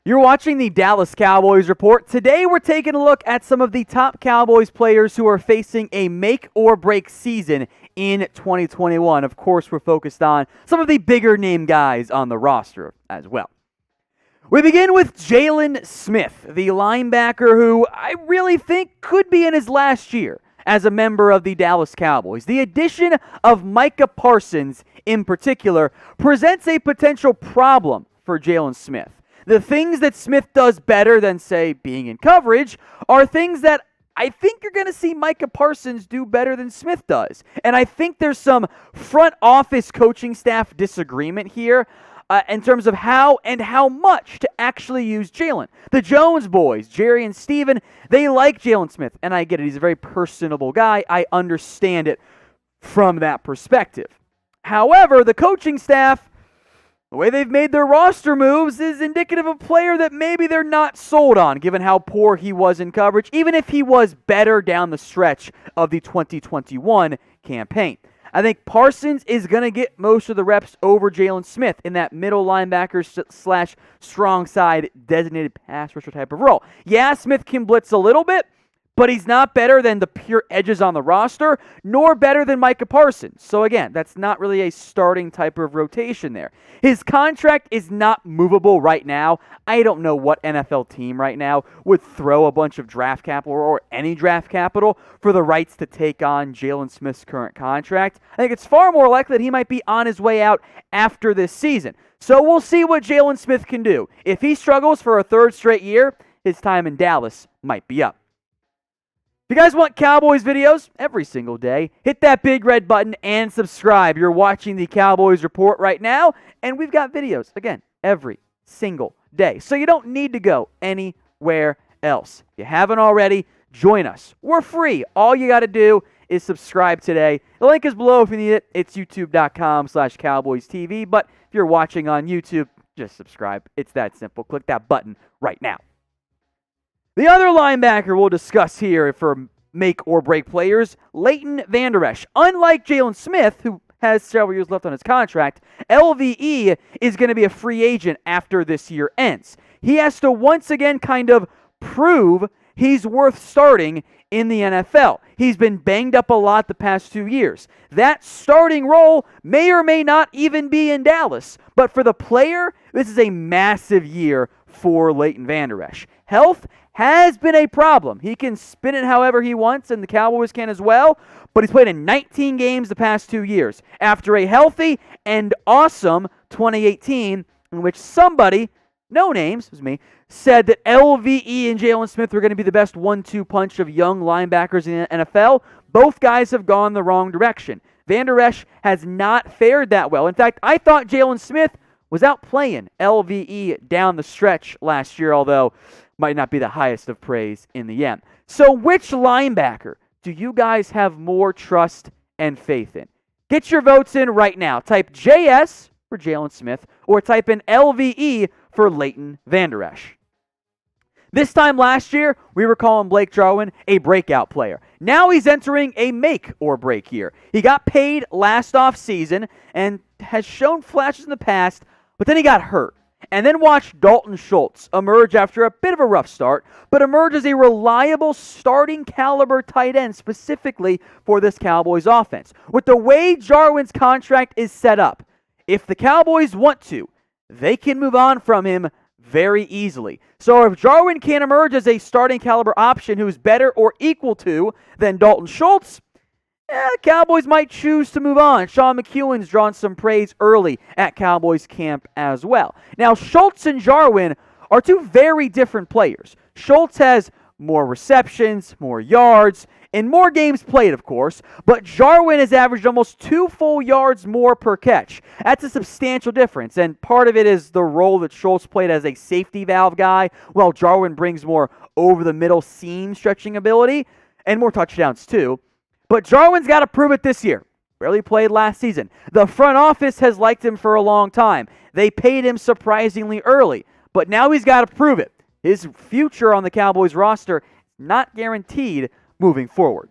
You're watching the Dallas Cowboys Report. Today we're taking a look at some of the top Cowboys players who are facing a make-or-break season in 2021. Of course, we're focused on some of the bigger name guys on the roster as well. We begin with Jaylon Smith, the linebacker who I really think could be in his last year as a member of the Dallas Cowboys. The addition of Micah Parsons in particular presents a potential problem for Jaylon Smith. The things that Smith does better than, say, being in coverage are things that I think you're going to see Micah Parsons do better than Smith does. And I think there's some front office coaching staff disagreement here in terms of how and how much to actually use Jaylon. The Jones boys, Jerry and Steven, they like Jaylon Smith. And I get it. He's a very personable guy. I understand it from that perspective. However, the coaching staff, the way they've made their roster moves is indicative of a player that maybe they're not sold on, given how poor he was in coverage, even if he was better down the stretch of the 2021 campaign. I think Parsons is going to get most of the reps over Jaylon Smith in that middle linebacker slash strong side designated pass rusher type of role. Yeah, Smith can blitz a little bit, but he's not better than the pure edges on the roster, nor better than Micah Parsons. So again, that's not really a starting type of rotation there. His contract is not movable right now. I don't know what NFL team right now would throw a bunch of draft capital or any draft capital for the rights to take on Jaylon Smith's current contract. I think it's far more likely that he might be on his way out after this season. So we'll see what Jaylon Smith can do. If he struggles for a third straight year, his time in Dallas might be up. If you guys want Cowboys videos every single day, hit that big red button and subscribe. You're watching the Cowboys Report right now, and we've got videos, again, every single day. So you don't need to go anywhere else. If you haven't already, join us. We're free. All you got to do is subscribe today. The link is below if you need it. It's youtube.com/CowboysTV. But if you're watching on YouTube, just subscribe. It's that simple. Click that button right now. The other linebacker we'll discuss here for make-or-break players, Leighton Vander. Unlike Jaylon Smith, who has several years left on his contract, LVE is going to be a free agent after this year ends. He has to once again kind of prove he's worth starting in the NFL. He's been banged up a lot the past 2 years. That starting role may or may not even be in Dallas, but for the player, this is a massive year for Leighton Vander. Health has been a problem. He can spin it however he wants, and the Cowboys can as well, but he's played in 19 games the past 2 years after a healthy and awesome 2018 in which somebody, no names, it was me, said that LVE and Jaylon Smith were going to be the best 1-2 punch of young linebackers in the NFL. Both guys have gone the wrong direction. Vander Esch has not fared that well. In fact, I thought Jaylon Smith was outplaying LVE down the stretch last year, although might not be the highest of praise in the end. So which linebacker do you guys have more trust and faith in? Get your votes in right now. Type JS for Jaylon Smith or type in LVE for Leighton Vander. This time last year, we were calling Blake Jarwin a breakout player. Now he's entering a make or break year. He got paid last offseason and has shown flashes in the past, but then he got hurt. And then watch Dalton Schultz emerge after a bit of a rough start, but emerge as a reliable starting caliber tight end specifically for this Cowboys offense. With the way Jarwin's contract is set up, if the Cowboys want to, they can move on from him very easily. So if Jarwin can emerge as a starting caliber option who's better or equal to than Dalton Schultz, Cowboys might choose to move on. Sean McEwen's drawn some praise early at Cowboys camp as well. Now, Schultz and Jarwin are two very different players. Schultz has more receptions, more yards, and more games played, of course, but Jarwin has averaged almost 2 full yards more per catch. That's a substantial difference, and part of it is the role that Schultz played as a safety valve guy, while Jarwin brings more over-the-middle seam stretching ability, and more touchdowns too. But Jarwin's got to prove it this year. Barely played last season. The front office has liked him for a long time. They paid him surprisingly early, but now he's got to prove it. His future on the Cowboys roster is not guaranteed moving forward.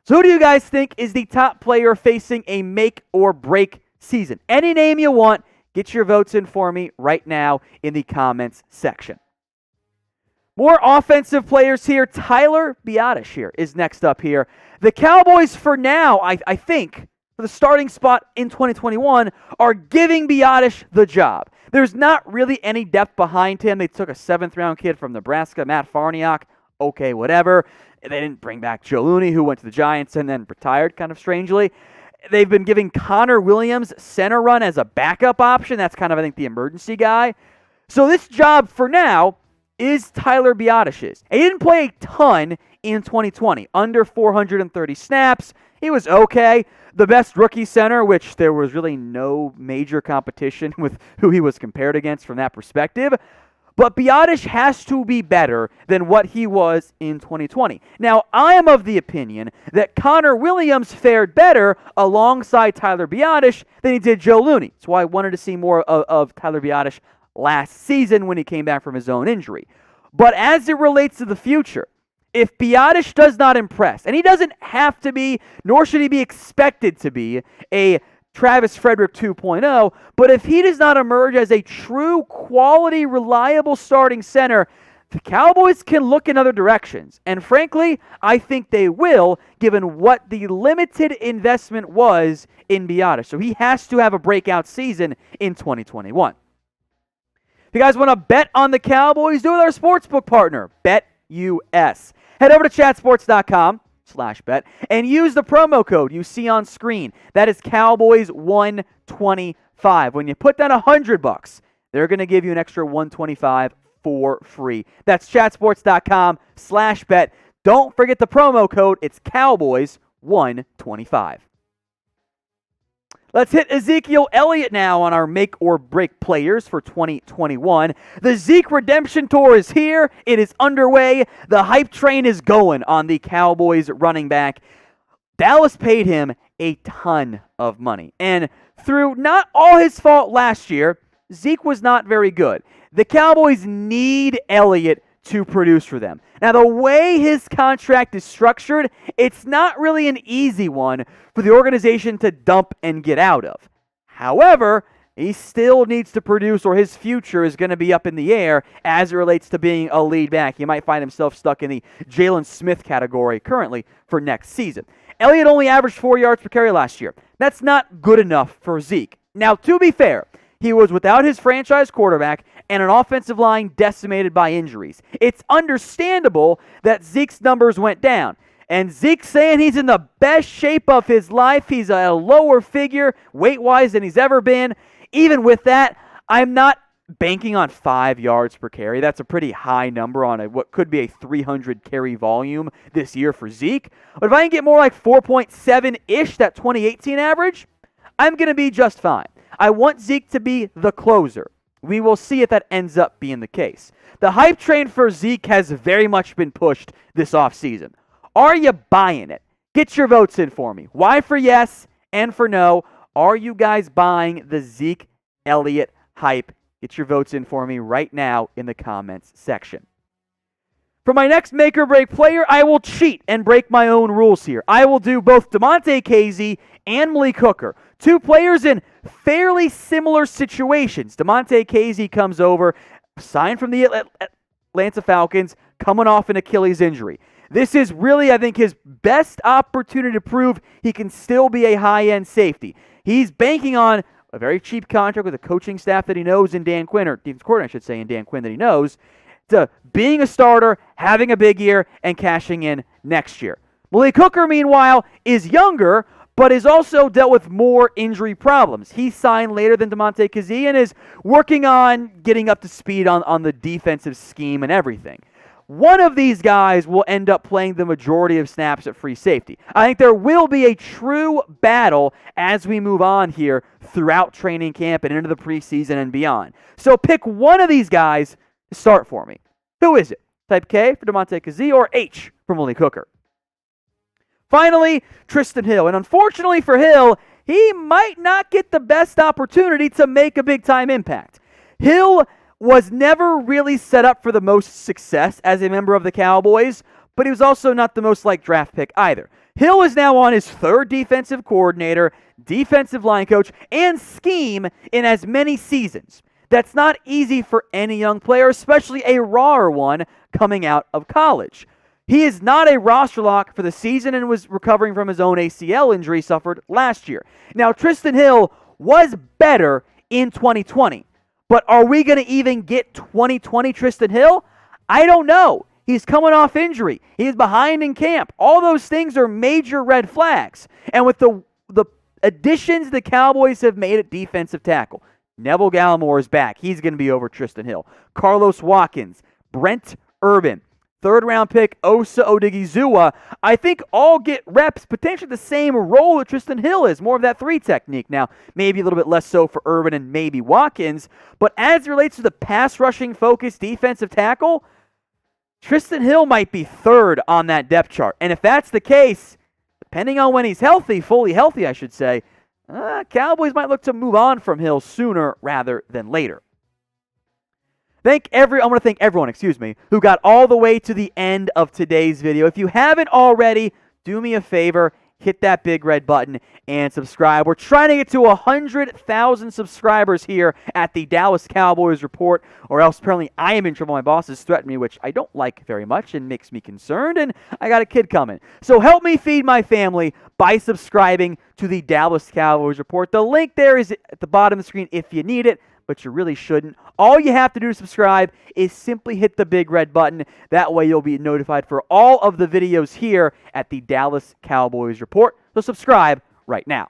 So who do you guys think is the top player facing a make or break season? Any name you want, Get your votes in for me right now in the comments section. More offensive players here. Tyler Biadasz here is next up here. The Cowboys, for now, I think, for the starting spot in 2021, are giving Biadasz the job. There's not really any depth behind him. They took a 7th-round kid from Nebraska, Matt Farniok. Okay, whatever. They didn't bring back Downey, who went to the Giants and then retired, kind of strangely. They've been giving Connor Williams center run as a backup option. That's kind of, I think, the emergency guy. So this job, for now, is Tyler Biadasz's. He didn't play a ton in 2020, under 430 snaps. He was okay. The best rookie center, which there was really no major competition with who he was compared against from that perspective. But Biadasz has to be better than what he was in 2020. Now, I am of the opinion that Connor Williams fared better alongside Tyler Biadasz than he did Joe Looney. That's why I wanted to see more of Tyler Biadasz last season when he came back from his own injury. But as it relates to the future, if Biadasz does not impress, and he doesn't have to be, nor should he be expected to be, a Travis Frederick 2.0, but if he does not emerge as a true quality, reliable starting center, the Cowboys can look in other directions. And frankly, I think they will, given what the limited investment was in Biadasz. So he has to have a breakout season in 2021. If you guys want to bet on the Cowboys, do it with our sportsbook partner, BetUS. Head over to chatsports.com/bet and use the promo code you see on screen. That is Cowboys125. When you put down $100, they're going to give you an extra $125 for free. That's chatsports.com/bet. Don't forget the promo code. It's Cowboys125. Let's hit Ezekiel Elliott now on our make or break players for 2021. The Zeke Redemption Tour is here. It is underway. The hype train is going on the Cowboys running back. Dallas paid him a ton of money. And through not all his fault last year, Zeke was not very good. The Cowboys need Elliott to produce for them. Now, the way his contract is structured, it's not really an easy one for the organization to dump and get out of. However, he still needs to produce, or his future is going to be up in the air as it relates to being a lead back. He might find himself stuck in the Jaylon Smith category currently for next season. Elliott only averaged 4 yards per carry last year. That's not good enough for Zeke. Now, to be fair, he was without his franchise quarterback and an offensive line decimated by injuries. It's understandable that Zeke's numbers went down. And Zeke's saying he's in the best shape of his life. He's a lower figure weight-wise than he's ever been. Even with that, I'm not banking on 5 yards per carry. That's a pretty high number on what could be a 300 carry volume this year for Zeke. But if I can get more like 4.7-ish, that 2018 average, I'm going to be just fine. I want Zeke to be the closer. We will see if that ends up being the case. The hype train for Zeke has very much been pushed this offseason. Are you buying it? Get your votes in for me. Why for yes and for no? Are you guys buying the Zeke Elliott hype? Get your votes in for me right now in the comments section. For my next make or break player, I will cheat and break my own rules here. I will do both DAMONTAE KAZEE and Malik Hooker. Two players in fairly similar situations. DAMONTAE KAZEE comes over, signed from the Atlanta Falcons, coming off an Achilles injury. This is really, I think, his best opportunity to prove he can still be a high-end safety. He's banking on a very cheap contract with a coaching staff that he knows in Dan Quinn, or defensive coordinator, I should say, in Dan Quinn that he knows, to being a starter, having a big year, and cashing in next year. Malik Hooker, meanwhile, is younger, but has also dealt with more injury problems. He signed later than DAMONTAE KAZEE and is working on getting up to speed on the defensive scheme and everything. One of these guys will end up playing the majority of snaps at free safety. I think there will be a true battle as we move on here throughout training camp and into the preseason and beyond. So pick one of these guys to start for me. Who is it? Type K for DAMONTAE KAZEE or H for Malik Hooker. Finally, Trysten Hill. And unfortunately for Hill, he might not get the best opportunity to make a big-time impact. Hill was never really set up for the most success as a member of the Cowboys, but he was also not the most liked draft pick either. Hill is now on his third defensive coordinator, defensive line coach, and scheme in as many seasons. That's not easy for any young player, especially a rawer one coming out of college. He is not a roster lock for the season and was recovering from his own ACL injury suffered last year. Now, Trysten Hill was better in 2020, but are we going to even get 2020 Trysten Hill? I don't know. He's coming off injury. He's behind in camp. All those things are major red flags. And with the additions the Cowboys have made at defensive tackle, Neville Gallimore is back. He's going to be over Trysten Hill. Carlos Watkins, Brent Urban, third-round pick Osa Odigizua, I think all get reps, potentially the same role that Trysten Hill is, more of that three technique. Now, maybe a little bit less so for Urban and maybe Watkins, but as it relates to the pass-rushing focused defensive tackle, Trysten Hill might be third on that depth chart. And if that's the case, depending on when he's healthy, fully healthy, I should say, Cowboys might look to move on from Hill sooner rather than later. I want to thank everyone, who got all the way to the end of today's video. If you haven't already, do me a favor, hit that big red button and subscribe. We're trying to get to 100,000 subscribers here at the Dallas Cowboys Report, or else apparently I am in trouble. My boss has threatened me, which I don't like very much and makes me concerned, and I got a kid coming. So help me feed my family by subscribing to the Dallas Cowboys Report. The link there is at the bottom of the screen if you need it, but you really shouldn't. All you have to do to subscribe is simply hit the big red button. That way you'll be notified for all of the videos here at the Dallas Cowboys Report. So subscribe right now.